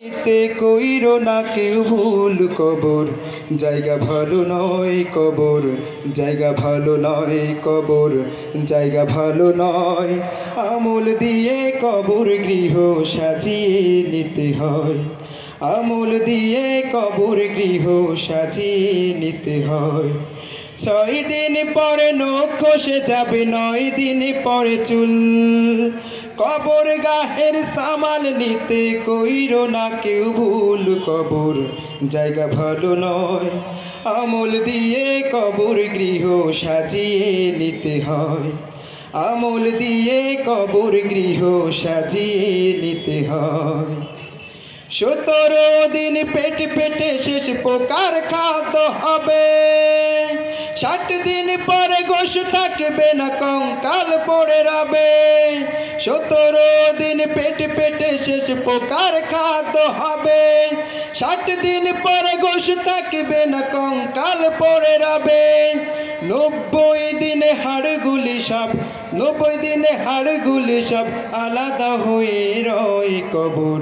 তে কইরো না কেউ ভুল কবর, জায়গা ভালো নয় কবর, জায়গা ভালো নয় কবর, জায়গা ভালো নয়। আমল দিয়ে কবর গৃহ সাজিয়ে নিতে হয়, আমল দিয়ে কবর গৃহ সাজিয়ে নিতে হয়। 6 দিন পরে নখ খসে যাবে, 9 দিন পরে চুল। কবর গাহের সামাল নিতে কইরো না কেউ ভুল কবর, জায়গা ভালো নয়। আমল দিয়ে কবর গৃহ সাজিয়ে নিতে হয়, আমল দিয়ে কবর গৃহ সাজিয়ে নিতে হয়। 17 দিন পেটে পেটে শেষ পোকার খাদ্য হবে, 60 দিন পরে গোশ থাকবে না, কঙ্কাল পড়ে রবে। 17 দিন পেটে পেটে শেষ পোকার খাদ্য হবে, 60 দিন পরে গোশ থাকবে না, কঙ্কাল পড়ে রবে। 90 দিনে হাড়গুলি সব, 90 দিনে হাড়গুলি সব আলাদা হয়ে রয় কবর,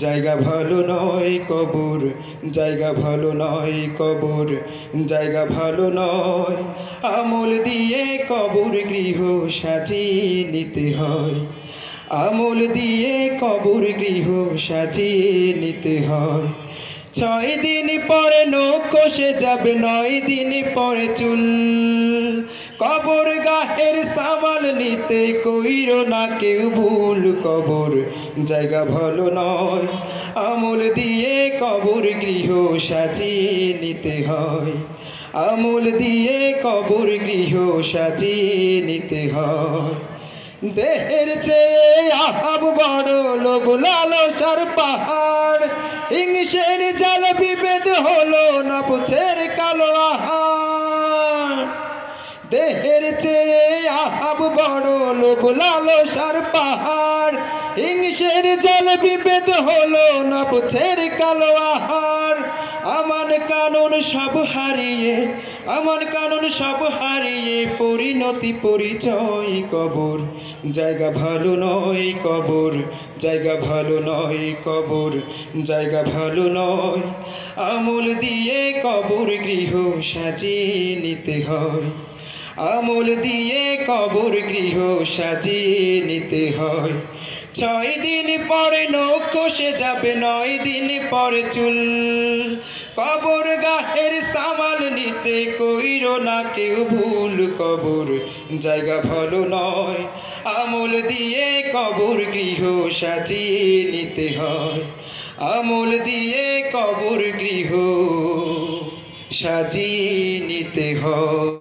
জায়গা ভালো নয় কবর, জায়গা ভালো নয় কবর, জায়গা ভালো নয়। আমল দিয়ে কবর গৃহ সাজিয়ে নিতে হয়, আমল দিয়ে কবর গৃহ সাজিয়ে নিতে হয়। 6 দিন পরে নখ খসে যাবে, 9 দিন পরে চুল। কবর গাহের সামাল নিতে কইরো না কেউ ভুল কবর, জায়গা ভালো নয়। আমল দিয়ে কবর গৃহ সাজিয়ে নিতে হয়, আমল দিয়ে কবর গৃহ সাজিয়ে নিতে হয়। দেহের চেয়ে আহাব বড় লোভ লালসার পাহাড়, হিংসের জাল বিভেদ হলো নফসের কালো আহার। দেহের চেয়ে আহাব বড় লোভ লালসার পাহাড়, হিংসের জাল বিভেদ হলো নফসের কালো আহার। আমান কানুন সব হারিয়ে, আমান কানুন সব হারিয়ে পরিণতি পরিচয় কবর, জায়গা ভালো নয় কবর, জায়গা ভালো নয় কবর, জায়গা ভালো নয়। আমল দিয়ে কবর গৃহ সাজিয়ে নিতে হয়, আমল দিয়ে কবর গৃহ সাজিয়ে নিতে হয়। 6 দিন পরে নখ খসে যাবে, 9 দিন পরে চুল। কবর গাহের সামাল নিতে কইরো না কেউ ভুল কবর, জায়গা ভালো নয়। আমল দিয়ে কবর গৃহ সাজিয়ে নিতে হয়, আমল দিয়ে কবর গৃহ সাজিয়ে নিতে হয়।